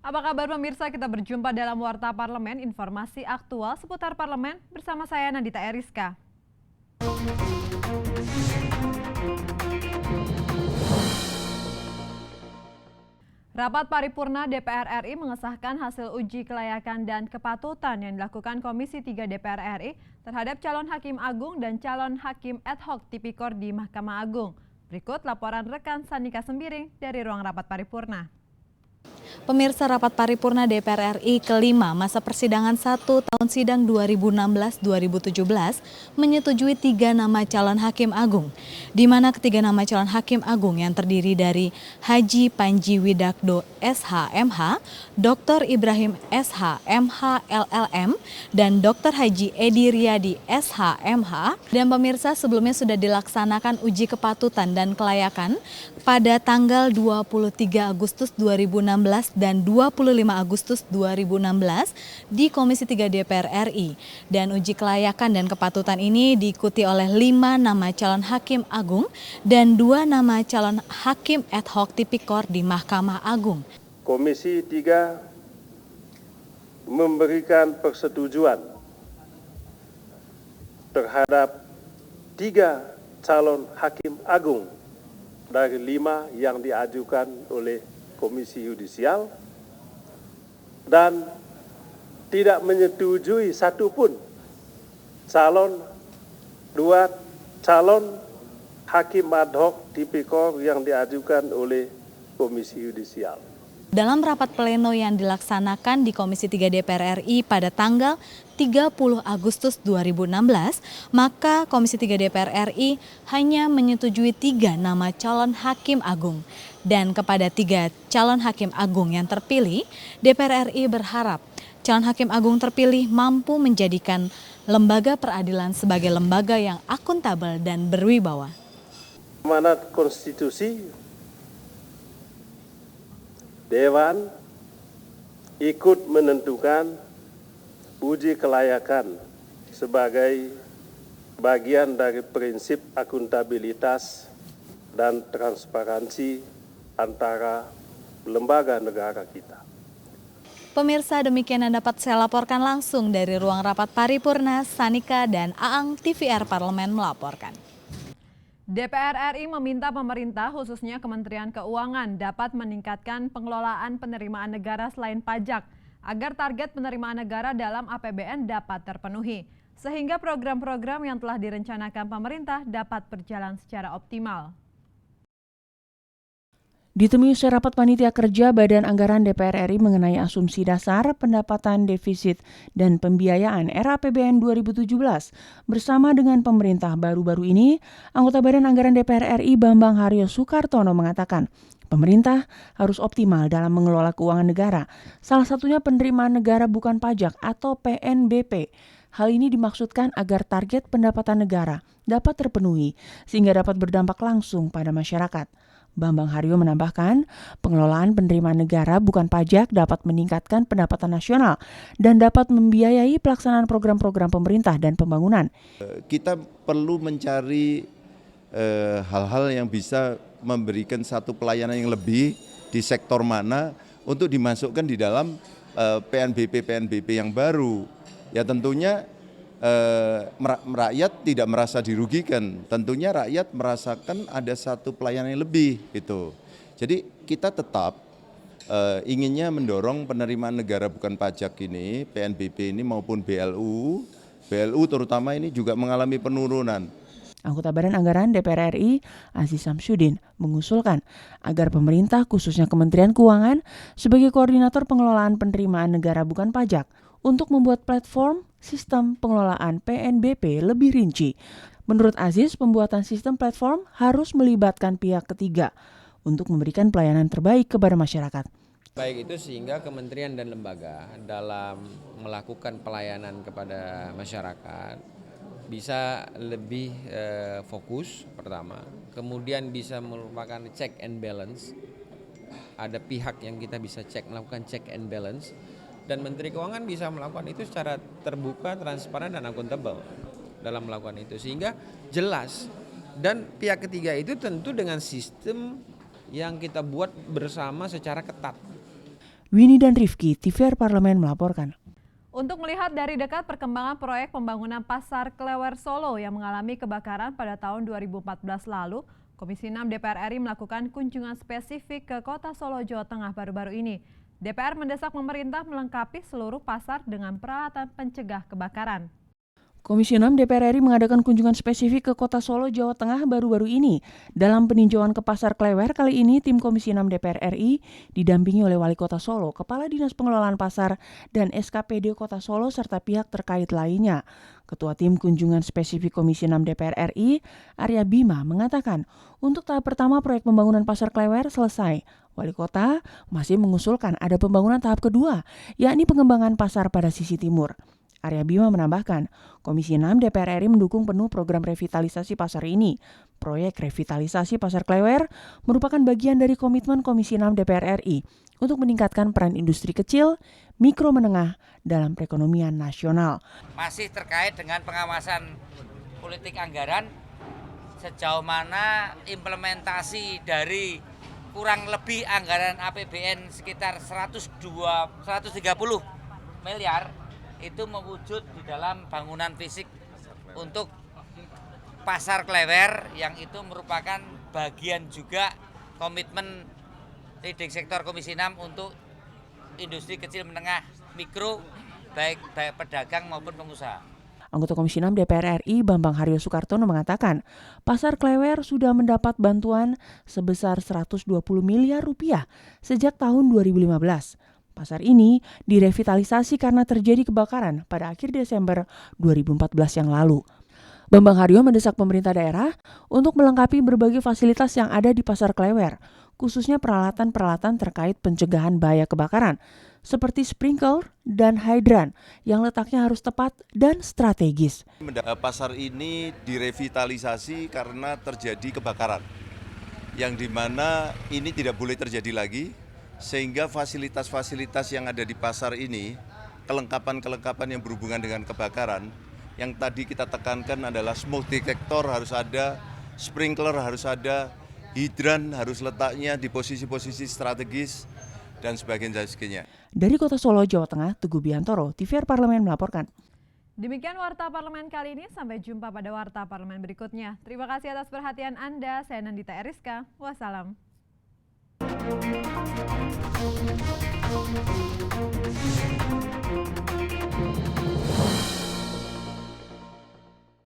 Apa kabar pemirsa? Kita berjumpa dalam Warta Parlemen, informasi aktual seputar parlemen bersama saya Nandita Eriska. Rapat paripurna DPR RI mengesahkan hasil uji kelayakan dan kepatutan yang dilakukan Komisi 3 DPR RI terhadap calon hakim agung dan calon hakim ad hoc tipikor di Mahkamah Agung. Berikut laporan rekan Sanika Sembiring dari ruang rapat paripurna. Pemirsa, rapat paripurna DPR RI kelima masa persidangan 1 tahun sidang 2016-2017 menyetujui 3 nama calon hakim agung, di mana ketiga nama calon hakim agung yang terdiri dari Haji Panji Widakdo SH MH, Dr. Ibrahim SH MH LLM, dan Dr. Haji Edi Riyadi SH MH. Dan pemirsa, sebelumnya sudah dilaksanakan uji kepatutan dan kelayakan pada tanggal 23 Agustus 2016 dan 25 Agustus 2016 di Komisi 3 DPR RI. Dan uji kelayakan dan kepatutan ini diikuti oleh 5 nama calon hakim agung dan 2 nama calon hakim ad hoc tipikor di Mahkamah Agung. Komisi 3 memberikan persetujuan terhadap 3 calon hakim agung dari 5 yang diajukan oleh Komisi Yudisial dan tidak menyetujui satupun dua calon hakim ad hoc tipikor yang diajukan oleh Komisi Yudisial. Dalam rapat pleno yang dilaksanakan di Komisi 3 DPR RI pada tanggal 30 Agustus 2016, maka Komisi 3 DPR RI hanya menyetujui 3 nama calon hakim agung. Dan kepada 3 calon hakim agung yang terpilih, DPR RI berharap calon hakim agung terpilih mampu menjadikan lembaga peradilan sebagai lembaga yang akuntabel dan berwibawa. Amanat konstitusi, Dewan ikut menentukan uji kelayakan sebagai bagian dari prinsip akuntabilitas dan transparansi antara lembaga negara kita. Pemirsa, demikian yang dapat saya laporkan langsung dari ruang rapat paripurna. Sanika dan Aang TVR Parlemen melaporkan. DPR RI meminta pemerintah khususnya Kementerian Keuangan dapat meningkatkan pengelolaan penerimaan negara selain pajak agar target penerimaan negara dalam APBN dapat terpenuhi, sehingga program-program yang telah direncanakan pemerintah dapat berjalan secara optimal. Ditemui usai rapat panitia kerja Badan Anggaran DPR RI mengenai asumsi dasar pendapatan defisit dan pembiayaan era APBN 2017 bersama dengan pemerintah baru-baru ini, anggota Badan Anggaran DPR RI Bambang Haryo Soekartono mengatakan pemerintah harus optimal dalam mengelola keuangan negara, salah satunya penerimaan negara bukan pajak atau PNBP. Hal ini dimaksudkan agar target pendapatan negara dapat terpenuhi sehingga dapat berdampak langsung pada masyarakat. Bambang Haryo menambahkan, pengelolaan penerimaan negara bukan pajak dapat meningkatkan pendapatan nasional dan dapat membiayai pelaksanaan program-program pemerintah dan pembangunan. Kita perlu mencari hal-hal yang bisa memberikan satu pelayanan yang lebih di sektor mana untuk dimasukkan di dalam PNBP yang baru. Ya tentunya rakyat tidak merasa dirugikan, tentunya rakyat merasakan ada satu pelayanan yang lebih gitu. Jadi kita tetap inginnya mendorong penerimaan negara bukan pajak ini, PNBP ini maupun BLU terutama ini juga mengalami penurunan. Anggota Badan Anggaran DPR RI, Aziz Samsudin, mengusulkan agar pemerintah khususnya Kementerian Keuangan sebagai koordinator pengelolaan penerimaan negara bukan pajak untuk membuat platform sistem pengelolaan PNBP lebih rinci. Menurut Aziz, pembuatan sistem platform harus melibatkan pihak ketiga untuk memberikan pelayanan terbaik kepada masyarakat. Baik itu sehingga kementerian dan lembaga dalam melakukan pelayanan kepada masyarakat bisa lebih fokus pertama, kemudian bisa merupakan check and balance. Ada pihak yang kita bisa melakukan check and balance. Dan Menteri Keuangan bisa melakukan itu secara terbuka, transparan, dan akuntabel dalam melakukan itu. Sehingga jelas Dan pihak ketiga itu tentu dengan sistem yang kita buat bersama secara ketat. Winnie dan Rifki, TVR Parlemen melaporkan. Untuk melihat dari dekat perkembangan proyek pembangunan Pasar Klewer Solo yang mengalami kebakaran pada tahun 2014 lalu, Komisi 6 DPR RI melakukan kunjungan spesifik ke Kota Solo, Jawa Tengah baru-baru ini. DPR mendesak pemerintah melengkapi seluruh pasar dengan peralatan pencegah kebakaran. Komisi 6 DPR RI mengadakan kunjungan spesifik ke Kota Solo, Jawa Tengah baru-baru ini. Dalam peninjauan ke Pasar Klewer kali ini, tim Komisi 6 DPR RI didampingi oleh Wali Kota Solo, Kepala Dinas Pengelolaan Pasar, dan SKPD Kota Solo serta pihak terkait lainnya. Ketua Tim Kunjungan Spesifik Komisi 6 DPR RI, Arya Bima, mengatakan untuk tahap pertama proyek pembangunan Pasar Klewer selesai. Wali Kota masih mengusulkan ada pembangunan tahap kedua, yakni pengembangan pasar pada sisi timur. Arya Bima menambahkan, Komisi 6 DPR RI mendukung penuh program revitalisasi pasar ini. Proyek revitalisasi Pasar Klewer merupakan bagian dari komitmen Komisi 6 DPR RI untuk meningkatkan peran industri kecil, mikro menengah dalam perekonomian nasional. Masih terkait dengan pengawasan politik anggaran, sejauh mana implementasi dari kurang lebih anggaran APBN sekitar 130 miliar itu mewujud di dalam bangunan fisik untuk Pasar Klewer, yang itu merupakan bagian juga komitmen leading sektor Komisi 6 untuk industri kecil menengah mikro, baik pedagang maupun pengusaha. Anggota Komisi 6 DPR RI Bambang Haryo Soekartono mengatakan, Pasar Klewer sudah mendapat bantuan sebesar 120 miliar rupiah sejak tahun 2015. Pasar ini direvitalisasi karena terjadi kebakaran pada akhir Desember 2014 yang lalu. Bambang Haryo mendesak pemerintah daerah untuk melengkapi berbagai fasilitas yang ada di Pasar Klewer, khususnya peralatan-peralatan terkait pencegahan bahaya kebakaran, seperti sprinkler dan hidran yang letaknya harus tepat dan strategis. Pasar ini direvitalisasi karena terjadi kebakaran, yang dimana ini tidak boleh terjadi lagi, sehingga fasilitas-fasilitas yang ada di pasar ini, kelengkapan-kelengkapan yang berhubungan dengan kebakaran, yang tadi kita tekankan adalah smoke detector harus ada, sprinkler harus ada, hidran harus letaknya di posisi-posisi strategis, dan sebagainya. Dari Kota Solo, Jawa Tengah, Teguh Biantoro, TVR Parlemen melaporkan. Demikian Warta Parlemen kali ini, sampai jumpa pada Warta Parlemen berikutnya. Terima kasih atas perhatian Anda, saya Nandita Eriska, wassalam. Thank you.